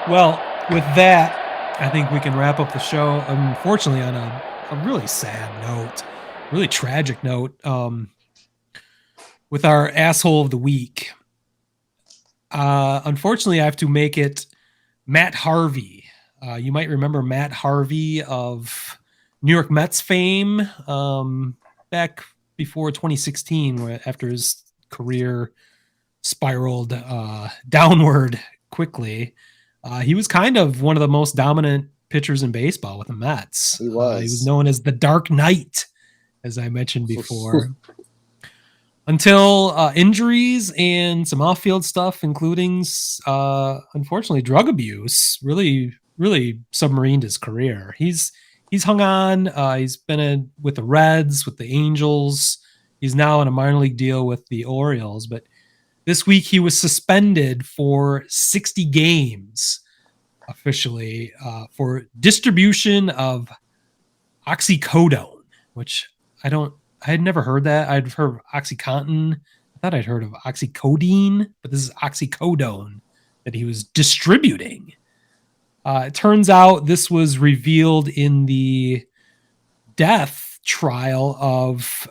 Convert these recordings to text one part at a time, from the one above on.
Well, with that, I think we can wrap up the show. Unfortunately, on a really sad note, really tragic note, with our asshole of the week. Unfortunately, I have to make it Matt Harvey. You might remember Matt Harvey of New York Mets fame back before 2016, where after his career spiraled downward quickly. He was kind of one of the most dominant pitchers in baseball with the Mets. He was. He was known as the Dark Knight, as I mentioned before, until injuries and some off-field stuff, including unfortunately drug abuse, really submarined his career. He's hung on. He's been with the Reds, with the Angels. He's now in a minor league deal with the Orioles, but this week he was suspended for 60 games officially for distribution of oxycodone, which I had never heard that. I'd heard of Oxycontin. I thought I'd heard of oxycodone, but this is oxycodone that he was distributing. It turns out this was revealed in the death trial of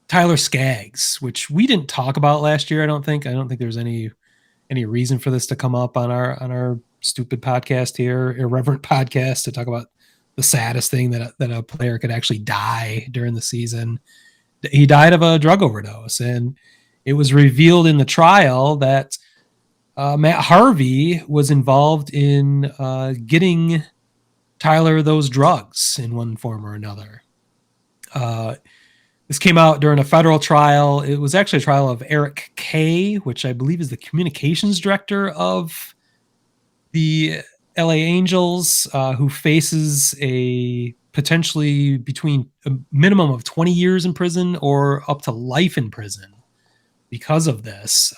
Tyler Skaggs, which we didn't talk about last year. I don't think there's any reason for this to come up on our stupid podcast here, irreverent podcast, to talk about the saddest thing that a player could actually die during the season. He died of a drug overdose, and it was revealed in the trial that Matt Harvey was involved in getting Tyler those drugs in one form or another. This came out during a federal trial. It was actually a trial of Eric Kay, which I believe is the communications director of the LA Angels, who faces a potentially between a minimum of 20 years in prison or up to life in prison because of this.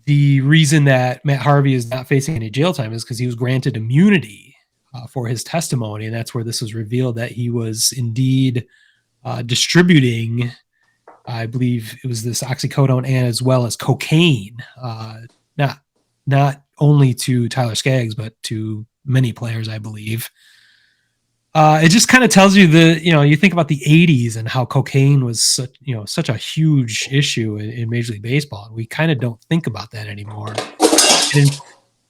The reason that Matt Harvey is not facing any jail time is because he was granted immunity for his testimony, and that's where this was revealed that he was indeed distributing, I believe it was this oxycodone and as well as cocaine, not only to Tyler Skaggs, but to many players, I believe. It just kind of tells you you think about the 80s and how cocaine was such a huge issue in Major League Baseball. We kind of don't think about that anymore. And,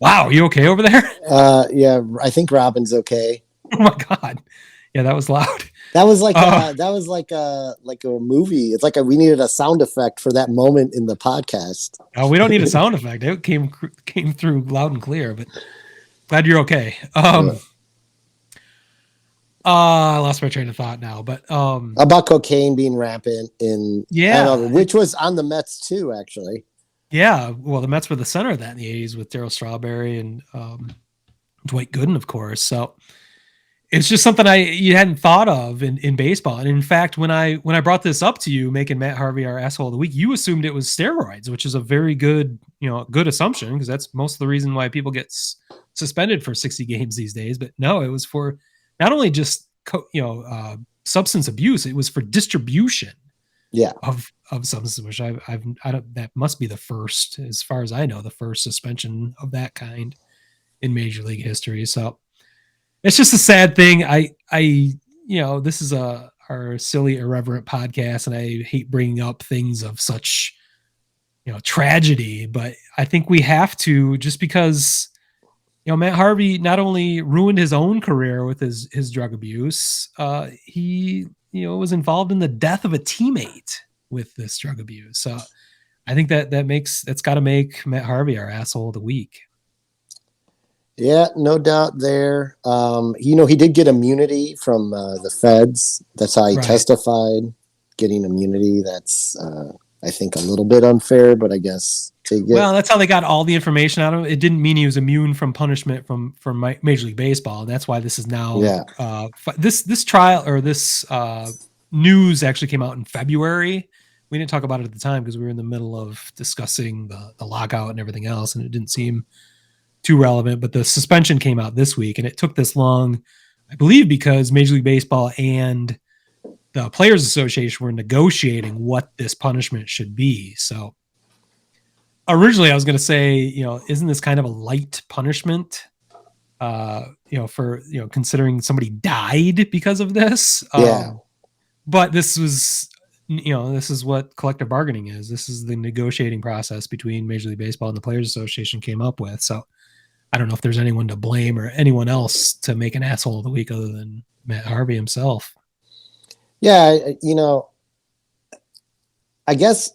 wow, you okay over there? Yeah, I think Robin's okay. Oh my God. Yeah, that was loud. That was like a movie. It's like we needed a sound effect for that moment in the podcast. Oh, we don't need a sound effect. It came through loud and clear. But glad you're okay. I lost my train of thought now. But about cocaine being rampant which was on the Mets too, actually. Yeah, well, the Mets were the center of that in the 80s with Darryl Strawberry and Dwight Gooden, of course. So it's just something you hadn't thought of in baseball. And in fact, when I brought this up to you, making Matt Harvey our asshole of the week, you assumed it was steroids, which is a very good assumption, because that's most of the reason why people get suspended for 60 games these days. But no, it was for not only just substance abuse, it was for distribution. Yeah. Of substances, which I don't, that must be the first, as far as I know, the first suspension of that kind in Major League history. So it's just a sad thing. This is our silly, irreverent podcast, and I hate bringing up things of such, tragedy, but I think we have to, just because, Matt Harvey not only ruined his own career with his drug abuse, he was involved in the death of a teammate with this drug abuse. So I think that's got to make Matt Harvey our asshole of the week. Yeah, no doubt there. He did get immunity from the feds. That's how he testified, getting immunity. That's, I think, a little bit unfair, but I guess well, that's how they got all the information out of him. It didn't mean he was immune from punishment from Major League Baseball. And that's why this is now this trial, or this news actually came out in February. We didn't talk about it at the time because we were in the middle of discussing the lockout and everything else, and it didn't seem too relevant. But the suspension came out this week, and it took this long, I believe, because Major League Baseball and the Players Association were negotiating what this punishment should be. So originally I was going to say, isn't this kind of a light punishment? For considering somebody died because of this. Yeah. But this was, this is what collective bargaining is. This is the negotiating process between Major League Baseball and the Players Association came up with. So I don't know if there's anyone to blame or anyone else to make an asshole of the week other than Matt Harvey himself. Yeah, I guess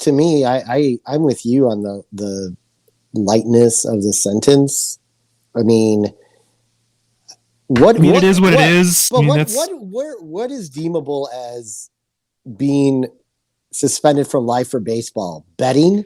to me, I'm with you on the lightness of the sentence. I mean, it is what it is. But what is deemable as being suspended from life for baseball? Betting?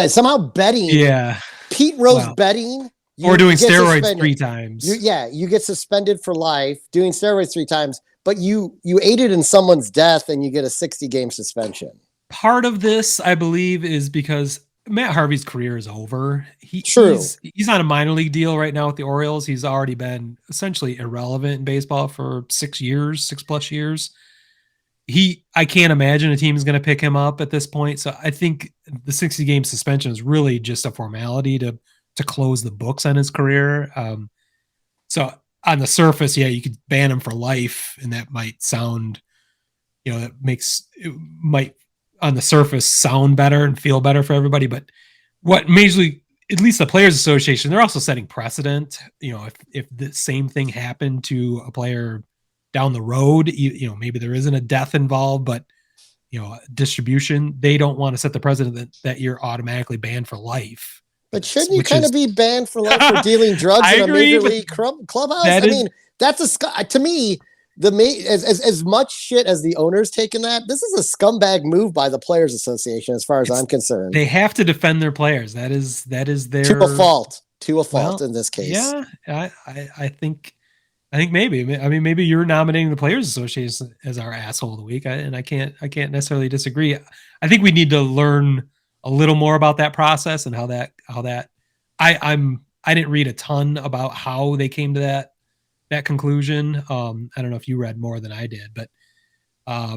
Somehow betting. Yeah. Pete Rose betting. Or doing steroids 3 times. You get suspended for life doing steroids 3 times, but you aided in someone's death and you get a 60-game suspension. Part of this, I believe, is because Matt Harvey's career is over. He's on a minor league deal right now with the Orioles. He's already been essentially irrelevant in baseball for 6+ years. I can't imagine a team is going to pick him up at this point. So I think the 60-game suspension is really just a formality to close the books on his career. So on the surface, yeah, you could ban him for life, and that might sound, it might on the surface sound better and feel better for everybody. But what Major League, at least the Players Association, they're also setting precedent. If the same thing happened to a player down the road, maybe there isn't a death involved, but distribution, they don't want to set the precedent that you're automatically banned for life. But shouldn't you kind of be banned for life for dealing drugs in a major league clubhouse? That's to me, as much shit as the owners taking that, this is a scumbag move by the Players Association, as far as I'm concerned. They have to defend their players. That is their to a fault in this case. Yeah, I think maybe. I mean, maybe you're nominating the Players Association as our asshole of the week, and I can't necessarily disagree. I think we need to learn a little more about that process and how that I didn't read a ton about how they came to that conclusion. I don't know if you read more than I did, but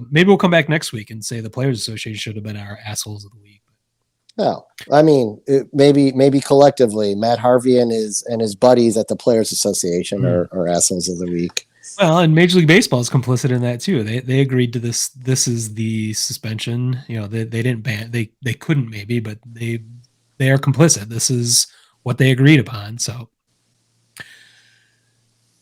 maybe we'll come back next week and say the Players Association should have been our assholes of the week. No, I mean, maybe collectively, Matt Harvey and his buddies at the Players Association are assholes of the week. Well, and Major League Baseball is complicit in that too. They agreed to this. This is the suspension. They didn't ban. They couldn't maybe, but they are complicit. This is what they agreed upon. So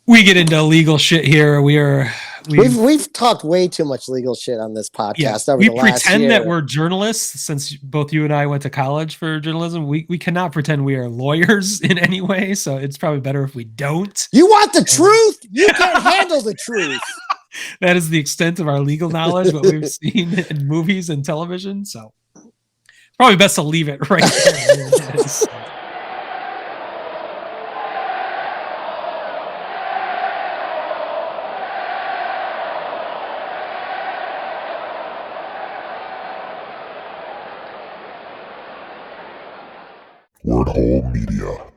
we get into legal shit here. We've talked way too much legal shit on this podcast over the last year. We pretend that we're journalists, since both you and I went to college for journalism. We cannot pretend we are lawyers in any way, so it's probably better if we don't. You want the truth? You can't handle the truth. That is the extent of our legal knowledge, what we've seen in movies and television. So probably best to leave it right there. Word Hole Media.